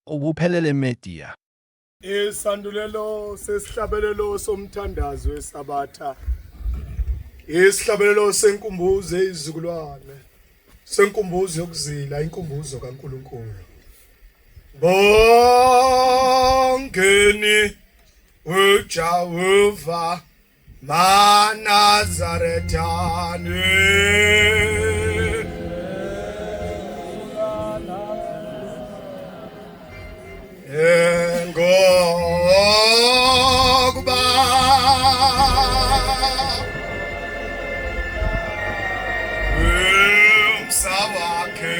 ubuphelele media. Isandulelo sesihlabelelo somthandazo wesabatha. Isihlabelelo senkumbuzo ezizukulwane. Senkumbuzo yokuzila inkumbuzo kaNkulunkulu. Bongeni uJehova Manazarethane. Ngokuba umsawakhe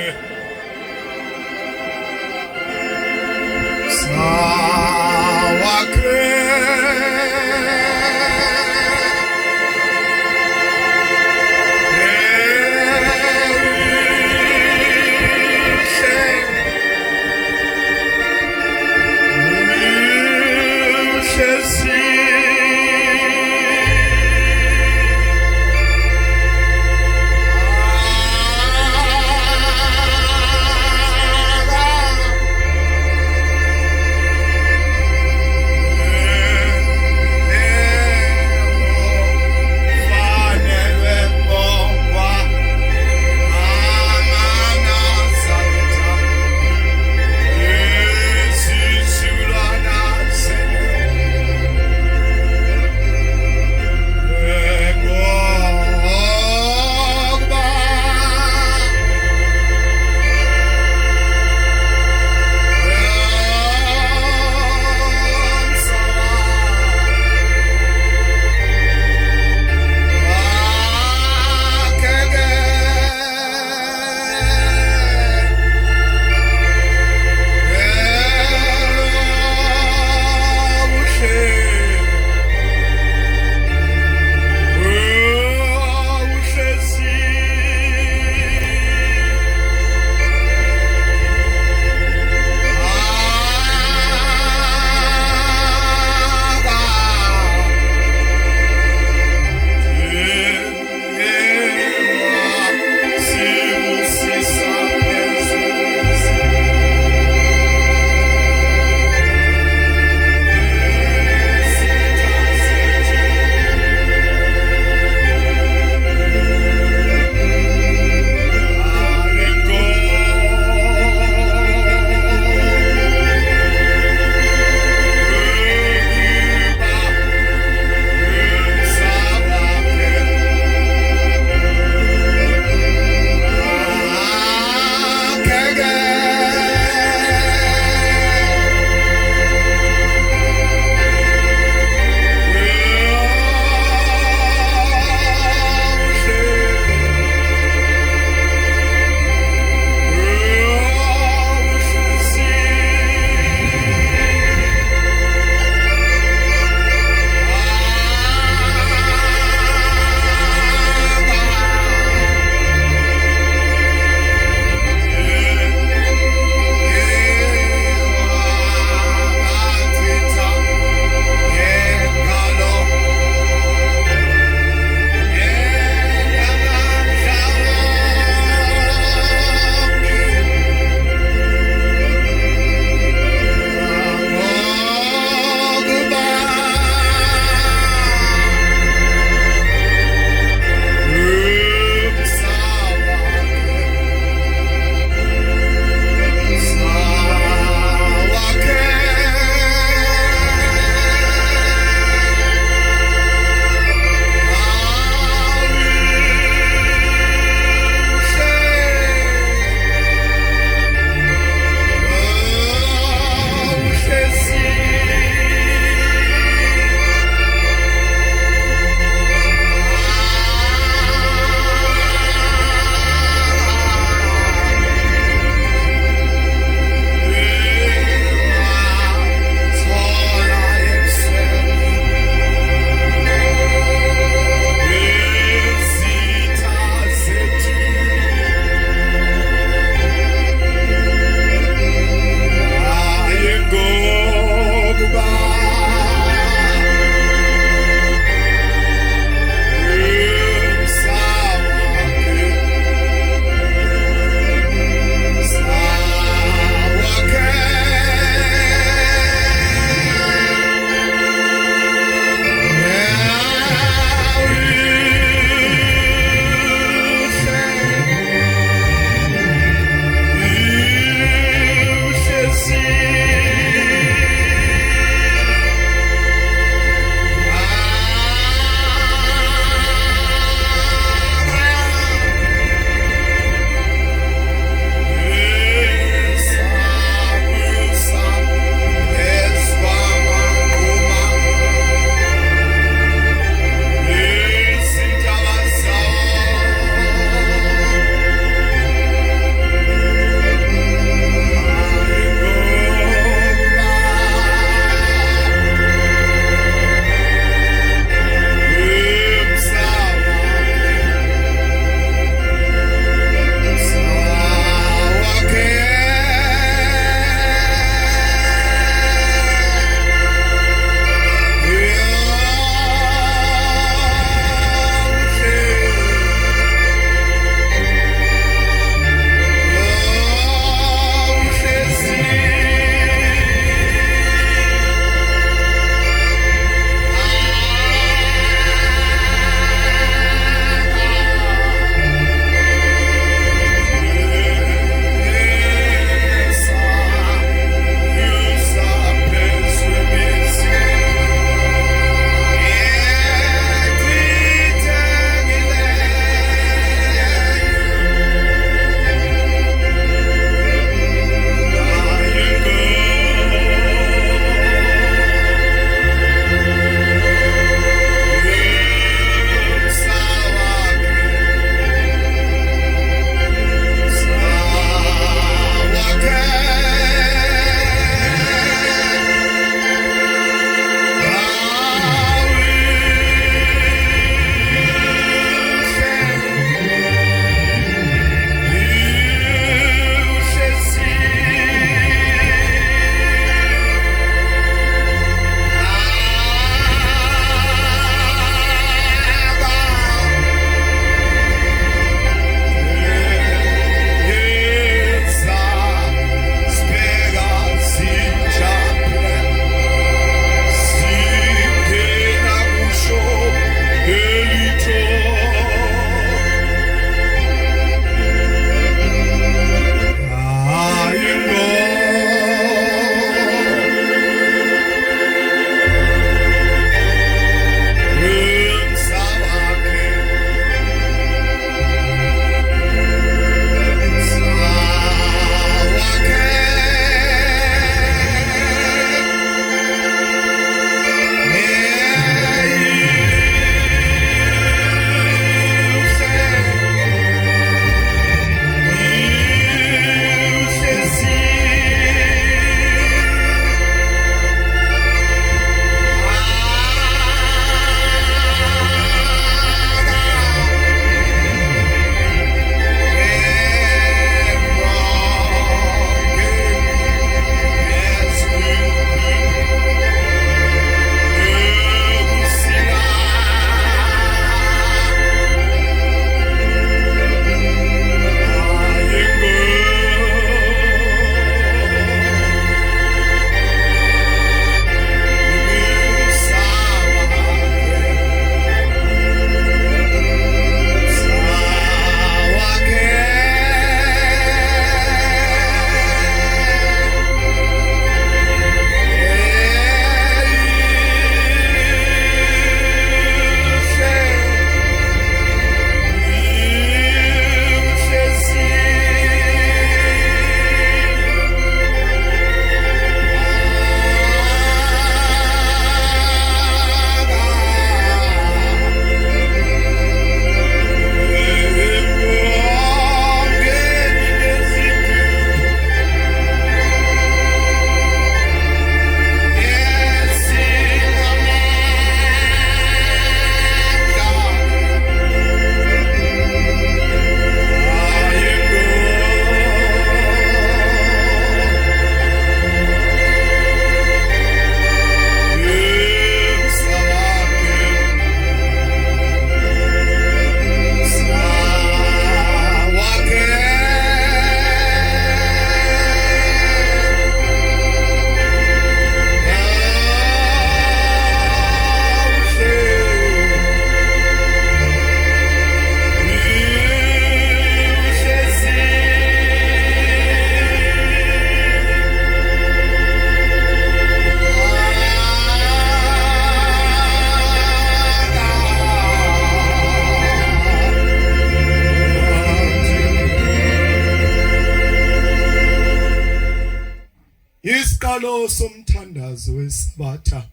Isiqalo somthandazo wesabatha.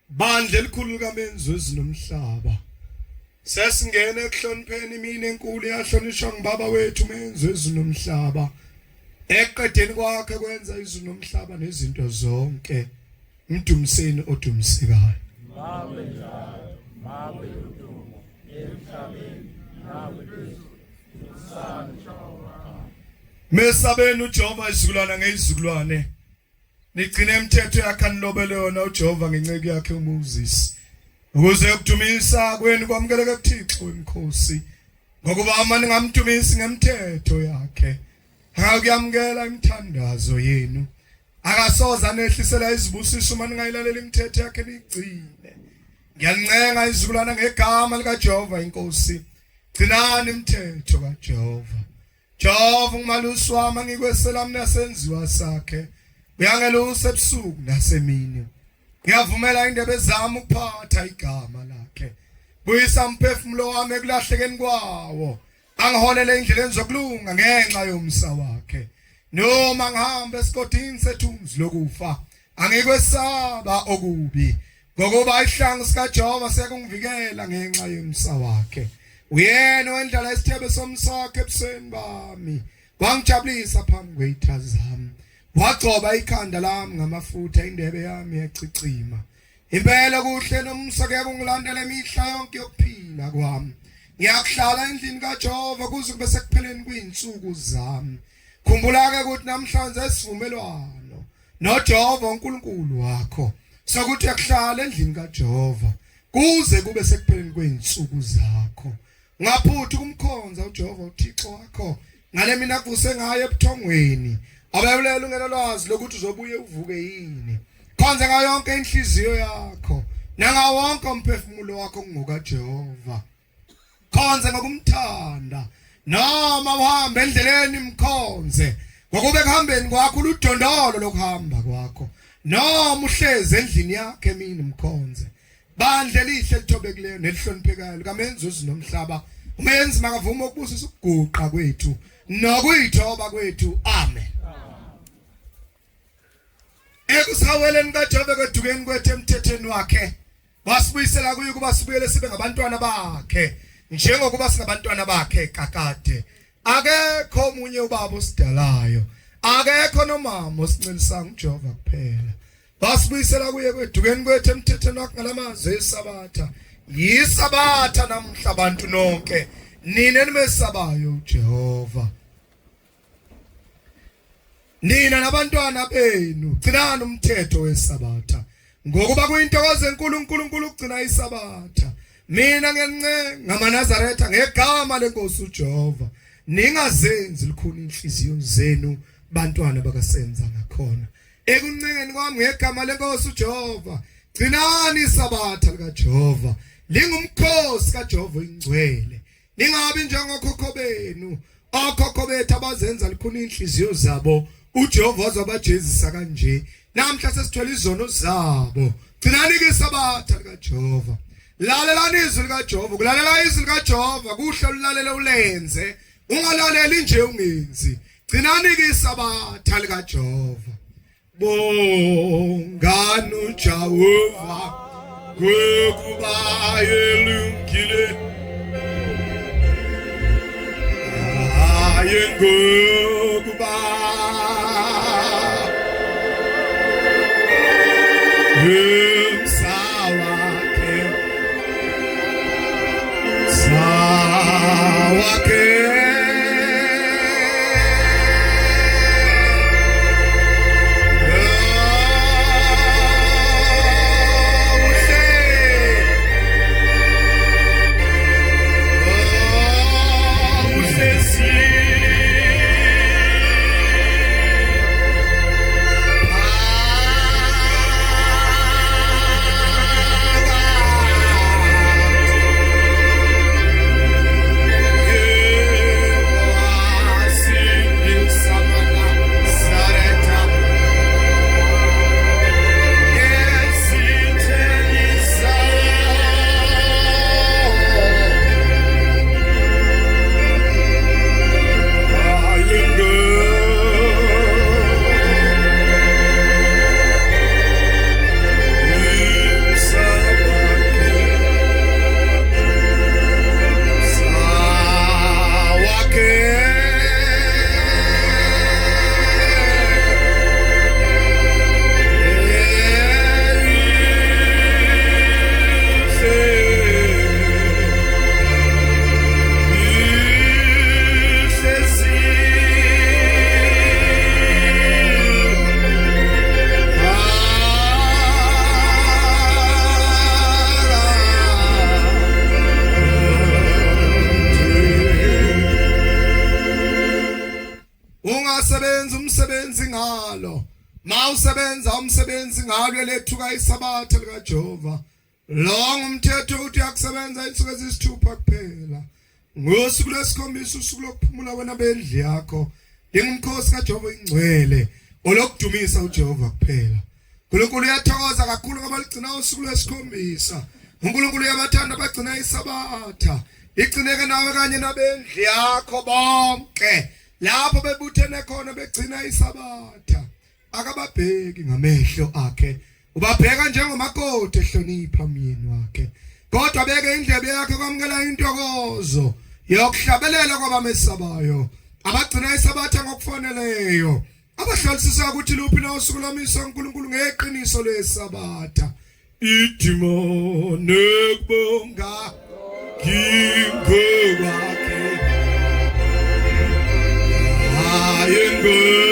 Bandla elikhulu kaMenzi wezinomhlaba. Sesingena ekuhlonipheni mina enkulu yahlonishwa ngibaba wethu uMenzi wezinomhlaba. Eqedeni kwakhe kwenza izinomhlaba nezinto zonke. Mdumiseni odumisekayo. Mawe njalo, mawe udumo emhlabeni nawe phezulu. Mesabeni uJehova isizukulwana ngezizukulwane. Nigcine imithetho yakhe anilobele yona uJehova ngenceke yakhe uMoses. Ukuze ukudumisa kweni kwamukeleke kuThixo wemkhosi. Ngokuba amani ngamdumisi ngemithetho yakhe. Akuyamkela imithandazo yenu. Akasoza nehlisela izibusiso manje ngayilalela imithetho yakhe nigcine. Ngiyancenga izizukulwana ngegama lika Jehova inkosi. Gcinani imithetho kaJehova. Jehova ngumalusi wami ngikwesela mina senziwa sakhe. Uyangelusa ebusuku nasemini. Ngiyavumela indebe zami ukuphatha igama lakhe. Buyisa umphefumulo wami ekulahlekeni kwawo. Angiholele endleleni zokulunga ngenxa yomsa wakhe. Noma ngihamba esigodini sethunzi lokufa, angikwesaba okubi. Ngokuba isihlangu sikaJehova siyakungivikela ngenxa yomsa wakhe. Uyena owendlala isithebe somsakhe ebusweni bami. Wangijabulisa phambi kwezitha zami. Wagcoba ikhanda lami ngamafutha indebe yami yacicima. Impela kuhle nomsa kuyangilandela emihla yonke yokuphila kwami. Ngiyakuhlala endlini kaJehova kuze kube sekupheleni kweinsuku zami. Khumbula-ke ukuthi namhlanje isivumelwano noJehova uNkulunkulu wakho sokuthi uyakuhlala endlini kaJehova kuze kube sekupheleni kweinsuku zakho. Ngaphuthi kumkhonza uJehova uThixo wakho ngale mina kuvuse ngayo ebuthongweni. Abayelela ungena lwazi lokuthi uzobuye uvuke yini. Khonza ngayo yonke inhliziyo yakho nangawo wonke umphefumulo wakho ngoka Jehova. Khonza ngokumthanda noma uhambe endleleni imkhonze. Ngokube kuhambeni kwakho uludondolo lokuhamba kwakho. Noma uhleze endlini yakhe mina imkhonze. Bandle elihle lithobekileyo nelihloniphekayo likaMenzi wezinomhlaba. Umenzi makavuma ukubusisa ukuguqa kwethu nokuyithoba kwethu. Amen. Ekusaweleni kaJehova kwedukeni kwethu emthethweni wakhe. Wasibuyisela kuye kuba sibuyele sibe ngabantwana bakhe. Njengokuba singabantwana bakhe kakade. Akekho omunye ubaba osidalayo. Akekho nomama osincelisayo uJehova kuphela. Basibuyisela kuye kwedukeni kwethu emthethweni wakhe ngalamazwi esabatha. Yisabatha namhla abantu nonke. Nina nimesabayo uJehova. Nina nabantwana benu gcinani umthetho wesabatha. Ngokuba kuyintokozo enkulu uNkulunkulu ukugcina isabatha. Mina ngiyancenga ngamaNazaretha ngegama lenkosi uJehova. Ningazenzi likhuni inhliziyo zenu bantwana bakasenza ngakhona. Ekuncengeni kwami ngegama lenkosi uJehova. Gcinani isabatha likaJehova. Lingumkhosi kaJehova ingcwele. Ningabi njengokhokho benu. Okhokho bethu abazenza likhuni inhliziyo zabo. uJehova wazobajezisa kanje. Namhla sesithola izono zabo. Gcinani isabatha likaJehova. Lalelani izwi likaJehova. Kulalela izwi likaJehova kuhle ulalela ulenze. Ungalaleli nje ungenzi. Gcinani isabatha likaJehova. Bongani uJehova kwekuba elungile. Ayengokuba Sawake Mawusebenza umsebenzi ngalo lethuka isabatha lika Jehova. Lo ngumthetho uthi akusebenza insuku ezisithupha kuphela. Ngosuku lwesikhombisa usuku lokuphumula wena bendlu yakho. Ingumkhosi kaJehova ingcwele olokudumisa uJehova kuphela. uNkulunkulu uyathokoza kakhulu ngoba ligcina usuku lwesikhombisa. uNkulunkulu uyabathanda abagcina isabatha. Igcineke nawe kanye nabendlu yakho bonke. Lapho bebuthene khona begcina isabatha. Akababheki ngamehlo akhe. Ubabheka njengomakoti ehlonipha umyeni wakhe. Kodwa beke indlebe yakhe kwamukela intokozo yokuhlabelela kwabamesabayo. Abagcina isabatha ngokufaneleyo. Abahlolisisa ukuthi luphi na usuku lwamisa uNkulunkulu ngeqiniso lesabatha. Idimo nekubonga ngingowakhe. Ayengo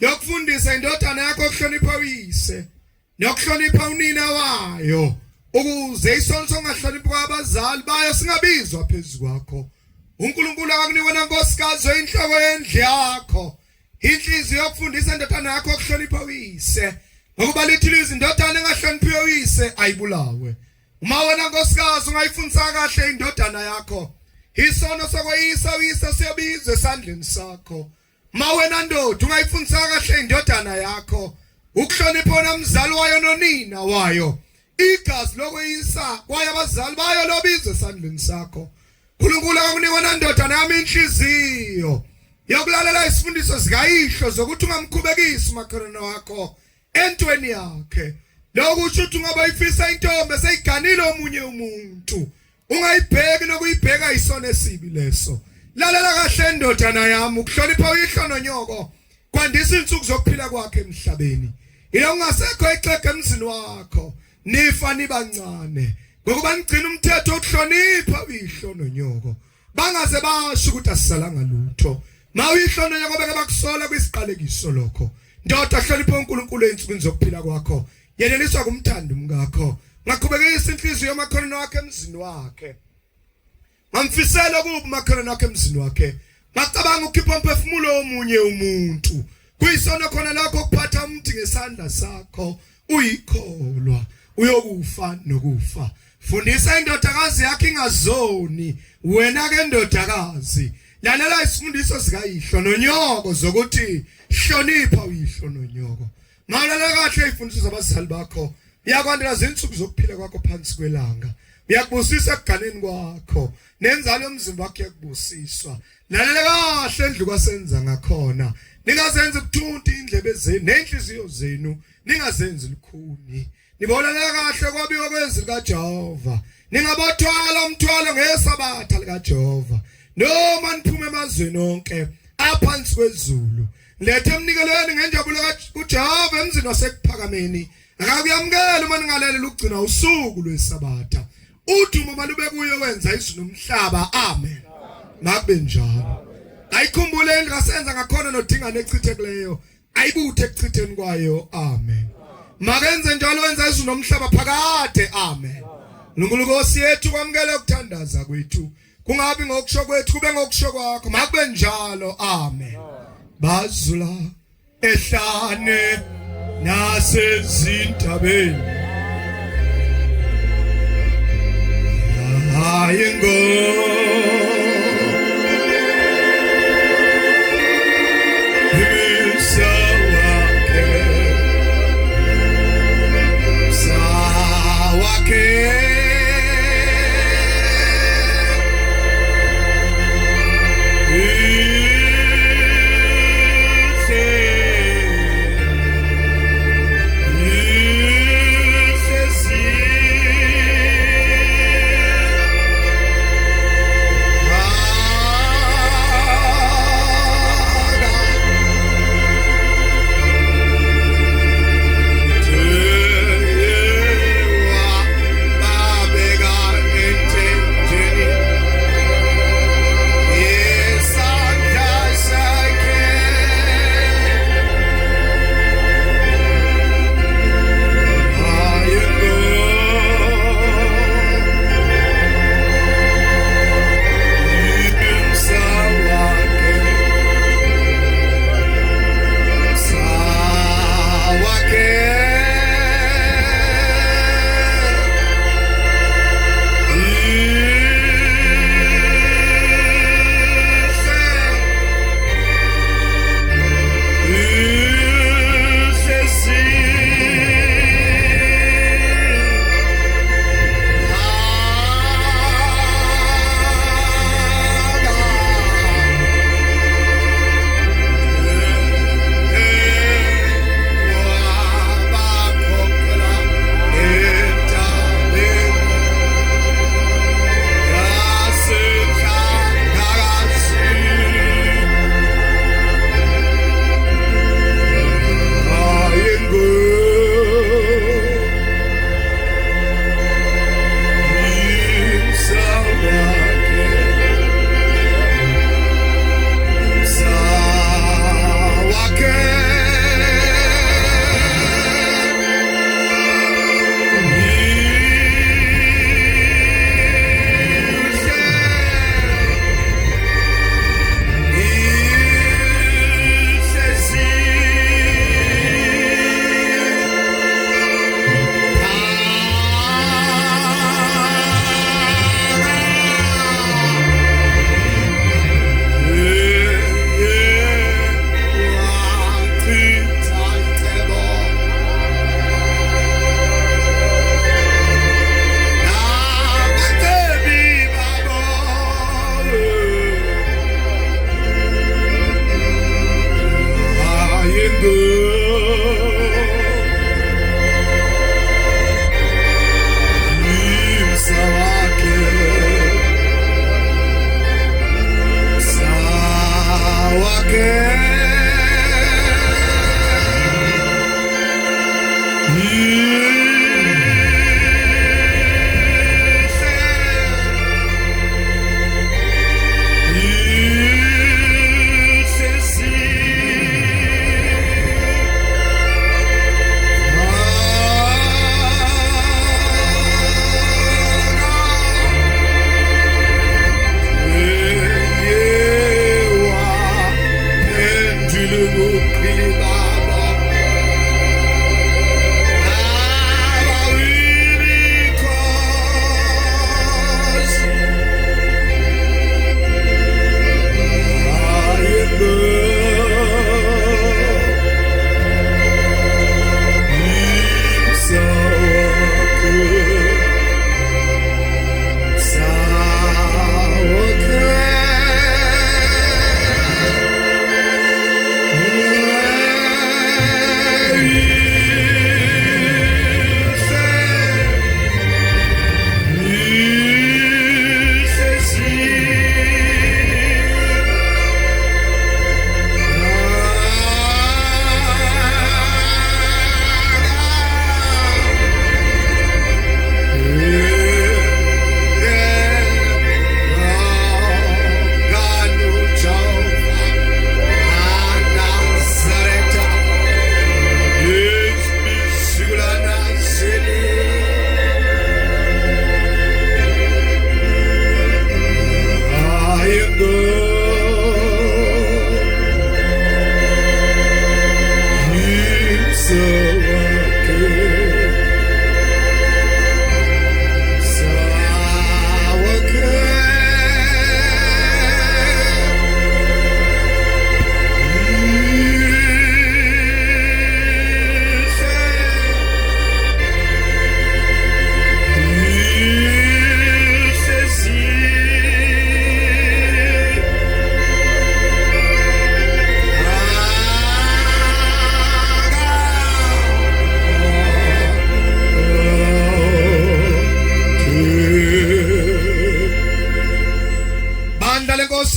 yokufundisa indodana yakho ukuhlonipha uyise nokuhlonipha unina wayo ukuze isonto ongahlonipha abazali bayo singabizwa phezulu kwakho. uNkulunkulu akakunika nankosikazi inhloko yendlu yakho inhliziyo yokufundisa indodana yakho ukuhlonipha uyise ngokuba lithi indodana engahloniphiwe uyise ayibulawe. Uma wena nkosikazi ungayifundisa kahle indodana yakho, isono sokweyisa uyise siyobizwa esandleni sakho. Uma wena ndoda ungayifundisa kahle indodana yakho, ukuhlonipha nomzali wayo nonina wayo, igazi lokweyisa kwaye abazali bayo lobizwa esandleni sakho. uNkulunkulu akunika nandodana yami inhliziyo yokulalela isifundiso zikayihlo zokuthi ungamkhubekisi umakhelwane wakho entweni yakhe. Lokho usho ukuthi ungaba ifisa intombi seyiganile omunye umuntu, ungayibheki nokuyibheka isono esibi leso. Lalela kahle ndodana yami, ukuhlonipha uyihlo nonyoko kwandisa insuku zokuphila kwakhe emhlabeni. Yilo ungasekho ixhege emzini wakho, nifa nibancane. Ngokuba ngigcina umthetho ukuhlonipha uyihlo nonyoko. Bangaze basho ukuthi asisalanga lutho. Ma uyihlo nonyoko beke bakusola kwisiqalekiso lokho. Ndoda hlonipha uNkulunkulu einsukwini zokuphila kwakho. Yeneliswa kumthando umngakho. Ngaqhubekisa inhliziyo yamakhono wakhe emzini wakhe. Ngamfisela kuba umakhono wakhe emzini wakhe. Ngacabanga ukukhipha umphefumulo womunye umuntu. Kuyisono khona lakho kuphatha umuntu ngesandla sakho. Uyikholwa uyokufa nokufa. Fundisa indodakazi yakhe ingazoni. Wena ke ndodakazi, lalela isifundiso sikayihlo nonyoko zokuthi hlonipha uyihlo nonyoko. Malalela kahle izifundiso zabazali bakho. Uyakwandela izinsuku zokuphila kwakho phansi kwelanga. Uyakubusisa ekuganeni kwakho. Nenzalo yomzimba wakho yakubusiswa. Lalela kahle endlu kwasenza ngakhona. Ningazenzi ubuthunti indlebe zenu nenhliziyo zenu. Ningazenzi lukhuni. Nibolela kahle kwabiwa kwezwi likaJehova. Ningabothwala umthwalo ngesabatha likaJehova. Noma niphume emazweni onke aphansi kwezulu. Lethe emnikelweni ngenjabulo kaJehova emzini wasekuphakameni. Akakuyamukela uma ningalalela ukugcina usuku lwesabatha. Udumo malube kuyo wenza izulu nomhlaba. Amen. Makube njalo. Ayikhumbule engasenza ngakhona nodinga nechithekileyo. Ayibuthe ekuchitheni kwayo. Amen. Makenze njalo wenza izulu nomhlaba phakade. Amen. uNkulunkulu yethu kwamukela ukuthandaza kwethu. Kungabi ngokusho kwethu kube ngokusho kwakho. Makube njalo. Amen. Bazula ehlane nasezintabeni. Hayengo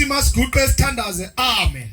ukuthi masiguqe sithandaze. Amen.